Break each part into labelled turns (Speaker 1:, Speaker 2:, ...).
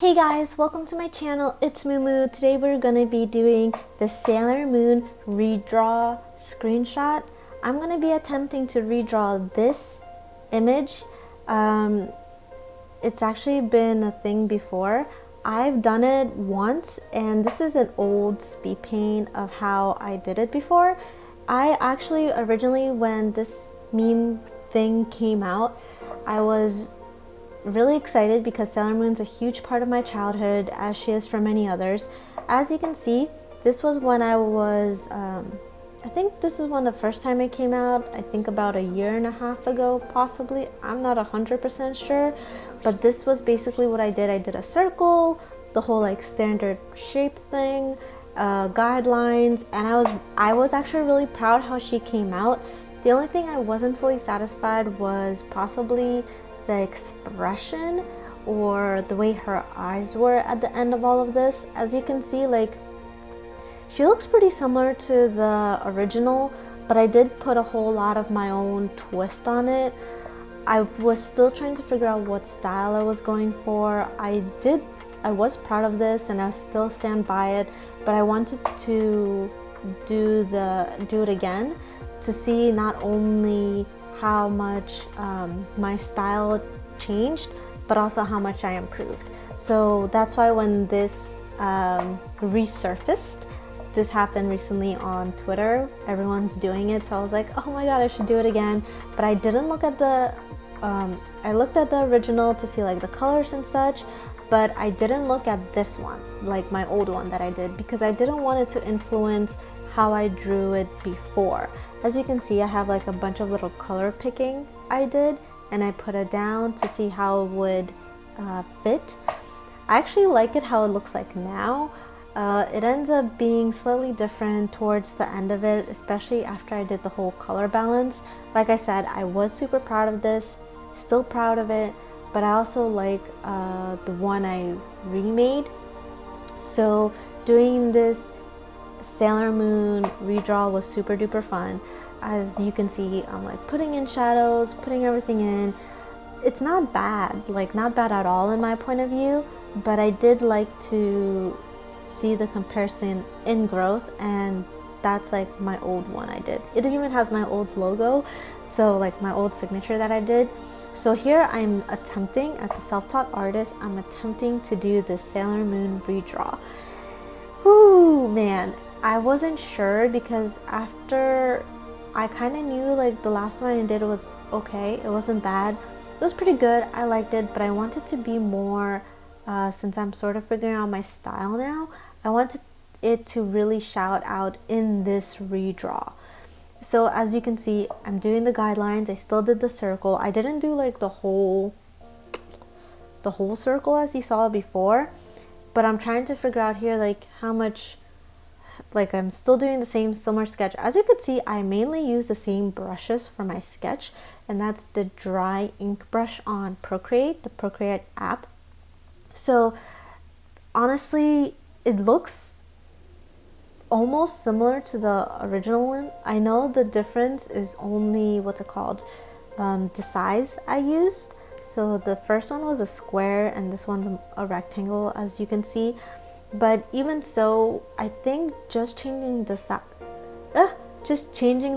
Speaker 1: Hey guys, welcome to my channel. It's Moo. Today we're gonna be doing the Sailormoon redraw screenshot. I'm gonna be attempting to redraw this image. It's actually been a thing before. I've done it once, and this is an old speed paint of how I did it before. I actually originally, when this meme thing came out, I was really excited because Sailormoon's a huge part of my childhood, as she is for many others. As you can see, this was when I was, I think this is when the first time it came out, I think about a year and a half ago, possibly. I'm not 100% sure, but this was basically what I did. I did a circle, the whole like standard shape thing, guidelines, and I was actually really proud how she came out. The only thing I wasn't fully satisfied was possibly the expression or the way her eyes were at the end of all of this. As you can see, like, she looks pretty similar to the original, but I did put a whole lot of my own twist on it. I was still trying to figure out what style I was going for. I was proud of this and I still stand by it, but I wanted to do it again to see not only how much my style changed, but also how much I improved. So that's why when this resurfaced, this happened recently on Twitter, everyone's doing it, so I was like, oh my god, I should do it again. But I didn't look at the I looked at the original to see like the colors and such, but I didn't look at this one, like my old one that I did, because I didn't want it to influence how I drew it before. As you can see, I have like a bunch of little color picking I did, and I put it down to see how it would fit. I actually like it how it looks like now. It ends up being slightly different towards the end of it, especially after I did the whole color balance. Like I said, I was super proud of this, still proud of it, but I also like the one I remade. So doing this Sailormoon redraw was super duper fun. As you can see, I'm like putting in shadows, putting everything in. It's not bad, like not bad at all in my point of view, but I did like to see the comparison in growth, and that's like my old one I did. It even has my old logo, so like my old signature that I did. So here I'm attempting, as a self-taught artist, I'm attempting to do the Sailormoon redraw. Ooh, man. I wasn't sure because after I kind of knew like the last one I did was okay, it wasn't bad, it was pretty good, I liked it, but I wanted to be more, since I'm sort of figuring out my style now, I wanted it to really shout out in this redraw. So as you can see, I'm doing the guidelines, I still did the circle, I didn't do like the whole circle as you saw before, but I'm trying to figure out here like how much, like I'm still doing the same similar sketch. As you can see, I mainly use the same brushes for my sketch, and that's the dry ink brush on Procreate, the Procreate app. So honestly, it looks almost similar to the original one. I know the difference is only, what's it called, the size I used. So the first one was a square and this one's a rectangle, as you can see. But even so, I think just changing the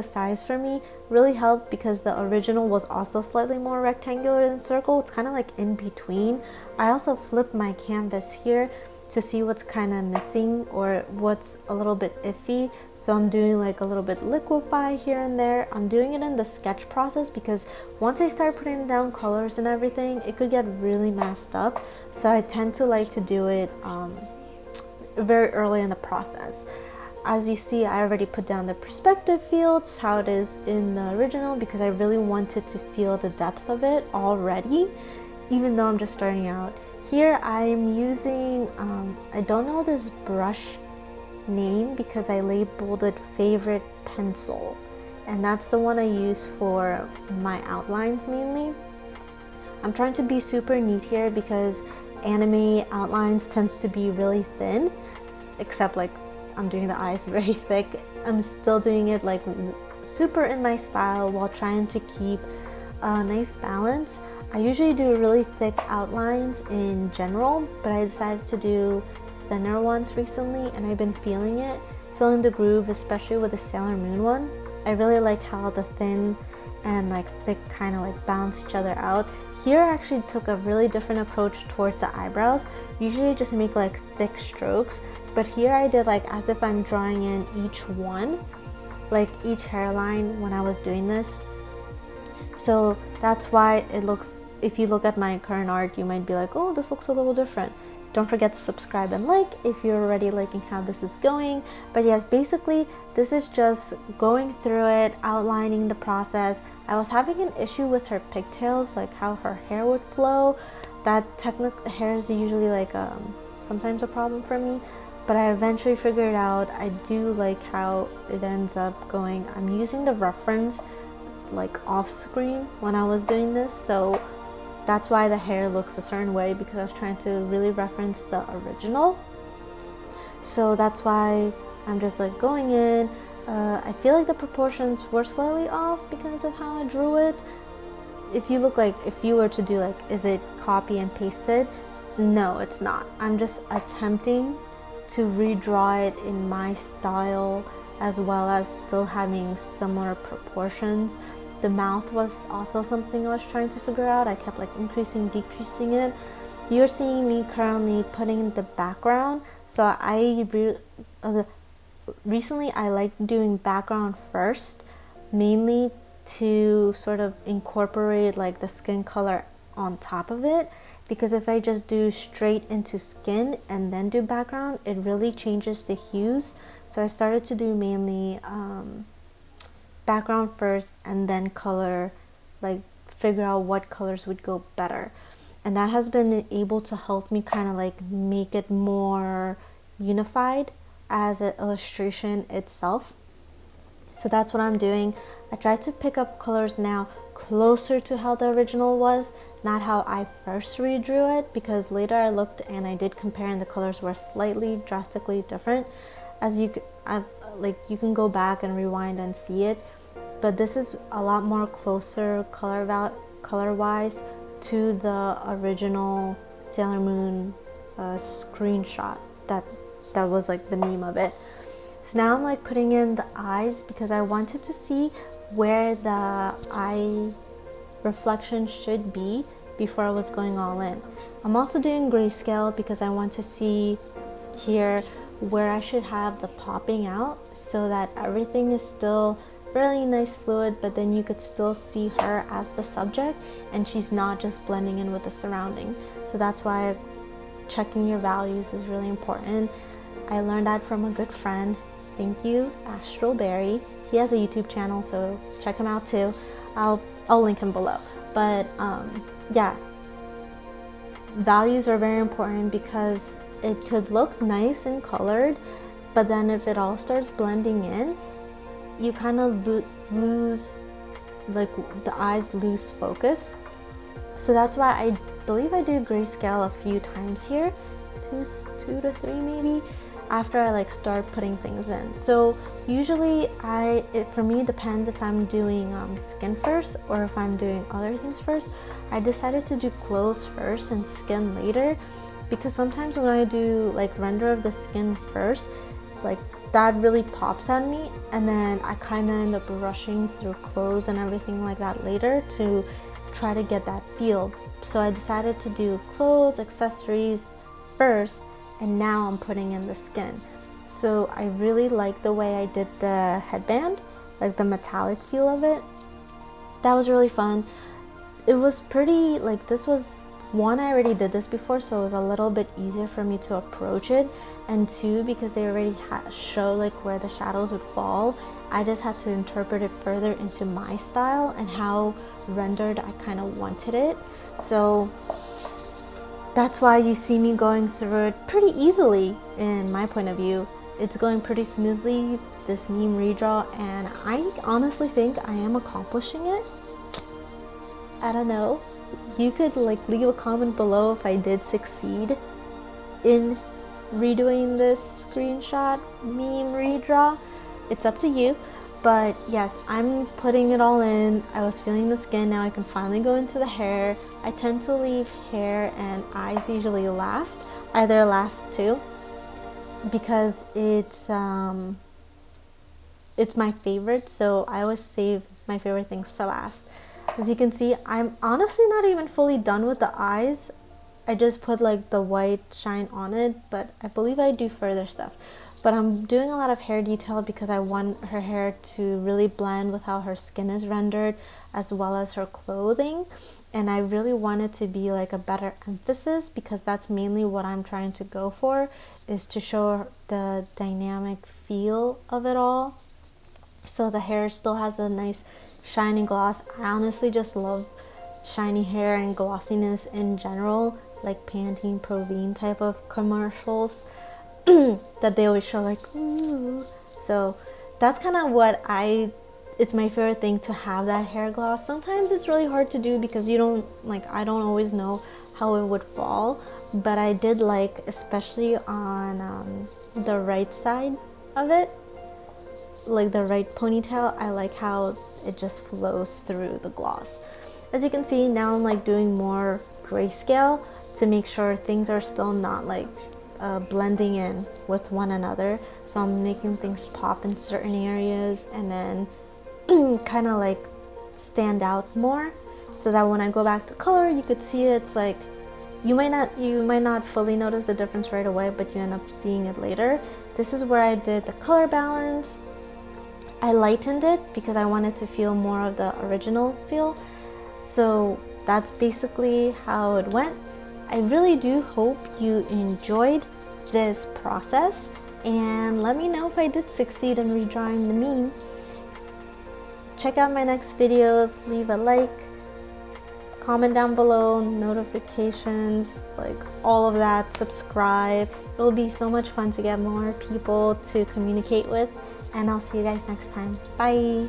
Speaker 1: size for me really helped, because the original was also slightly more rectangular than circle. It's kind of like in between. I also flipped my canvas here to see what's kind of missing or what's a little bit iffy. So I'm doing like a little bit liquefy here and there. I'm doing it in the sketch process because once I start putting down colors and everything, it could get really messed up. So I tend to like to do it very early in the process. As you see, I already put down the perspective fields, how it is in the original, because I really wanted to feel the depth of it already, even though I'm just starting out. Here I'm using, I don't know this brush name because I labeled it favorite pencil, and that's the one I use for my outlines mainly. I'm trying to be super neat here because anime outlines tends to be really thin, except like I'm doing the eyes very thick. I'm still doing it like super in my style while trying to keep a nice balance. I usually do really thick outlines in general, but I decided to do thinner ones recently, and I've been feeling the groove, especially with the Sailormoon one. I really like how the thin and like thick kind of like balance each other out. Here I actually took a really different approach towards the eyebrows. Usually I just make like thick strokes, but here I did like as if I'm drawing in each one, like each hairline when I was doing this. So that's why it looks, if you look at my current art, you might be like, oh, this looks a little different. Don't forget to subscribe and like if you're already liking how this is going. But yes, basically this is just going through it, outlining the process. I was having an issue with her pigtails, like how her hair would flow. That technical hair is usually like sometimes a problem for me, but I eventually figured out I do like how it ends up going. I'm using the reference like off screen when I was doing this, so that's why the hair looks a certain way, because I was trying to really reference the original. So that's why I'm just like going in. I feel like the proportions were slightly off because of how I drew it. If you look like, if you were to do like, is it copy and pasted? No, it's not. I'm just attempting to redraw it in my style, as well as still having similar proportions. The mouth was also something I was trying to figure out. I kept like increasing, decreasing it. You're seeing me currently putting the background. So recently I like doing background first, mainly to sort of incorporate like the skin color on top of it, because if I just do straight into skin and then do background, it really changes the hues. So I started to do mainly background first and then color, like figure out what colors would go better. And that has been able to help me kind of like make it more unified as an illustration itself. So that's what I'm doing. I try to pick up colors now closer to how the original was, not how I first redrew it, because later I looked and I did compare and the colors were slightly drastically different. As you can go back and rewind and see it, but this is a lot more closer color wise to the original Sailormoon screenshot that was like the meme of it. So now I'm like putting in the eyes because I wanted to see where the eye reflection should be before I was going all in. I'm also doing grayscale because I want to see here where I should have the popping out, so that everything is still really nice fluid, but then you could still see her as the subject and she's not just blending in with the surrounding. So that's why checking your values is really important. I learned that from a good friend. Thank you, Astral Berry. He has a YouTube channel, so check him out too. I'll link him below. But yeah, values are very important because it could look nice and colored, but then if it all starts blending in, you kind of lose, like the eyes lose focus. So that's why I believe I do grayscale a few times here, two to three maybe, after I like start putting things in. So usually for me it depends if I'm doing skin first or if I'm doing other things first. I decided to do clothes first and skin later, because sometimes when I do like render of the skin first, like that really pops at me, and then I kind of end up rushing through clothes and everything like that later to try to get that feel. So I decided to do clothes, accessories first, and now I'm putting in the skin. So I really like the way I did the headband, like the metallic feel of it. That was really fun. It was pretty, like this was, one, I already did this before, so it was a little bit easier for me to approach it, and two, because they already show like where the shadows would fall, I just had to interpret it further into my style and how rendered I kind of wanted it. So that's why you see me going through it pretty easily in my point of view. It's going pretty smoothly, this meme redraw, and I honestly think I am accomplishing it. I don't know. You could like leave a comment below if I did succeed in redoing this screenshot meme redraw. It's up to you. But yes, I'm putting it all in. I was feeling the skin, now I can finally go into the hair. I tend to leave hair and eyes usually last, either last too, because it's my favorite, so I always save my favorite things for last. As you can see, I'm honestly not even fully done with the eyes. I just put like the white shine on it, but I believe I do further stuff. But I'm doing a lot of hair detail because I want her hair to really blend with how her skin is rendered, as well as her clothing. And I really want it to be like a better emphasis, because that's mainly what I'm trying to go for, is to show the dynamic feel of it all. So the hair still has a nice shiny gloss. I honestly just love shiny hair and glossiness in general, like Pantene Provene type of commercials that they always show, like, ooh. So that's kind of what it's my favorite thing, to have that hair gloss. Sometimes it's really hard to do because I don't always know how it would fall, but I did like, especially on the right side of it, like the right ponytail, I like how it just flows through the gloss. As you can see, now I'm like doing more grayscale to make sure things are still not like blending in with one another. So I'm making things pop in certain areas and then kind of like stand out more, so that when I go back to color, you could see it's like, you might not fully notice the difference right away, but you end up seeing it later. This is where I did the color balance. I lightened it because I wanted to feel more of the original feel. So that's basically how it went. I really do hope you enjoyed this process, and let me know if I did succeed in redrawing the meme. Check out my next videos, leave a like, comment down below, notifications, like all of that, subscribe. It'll be so much fun to get more people to communicate with, and I'll see you guys next time. Bye!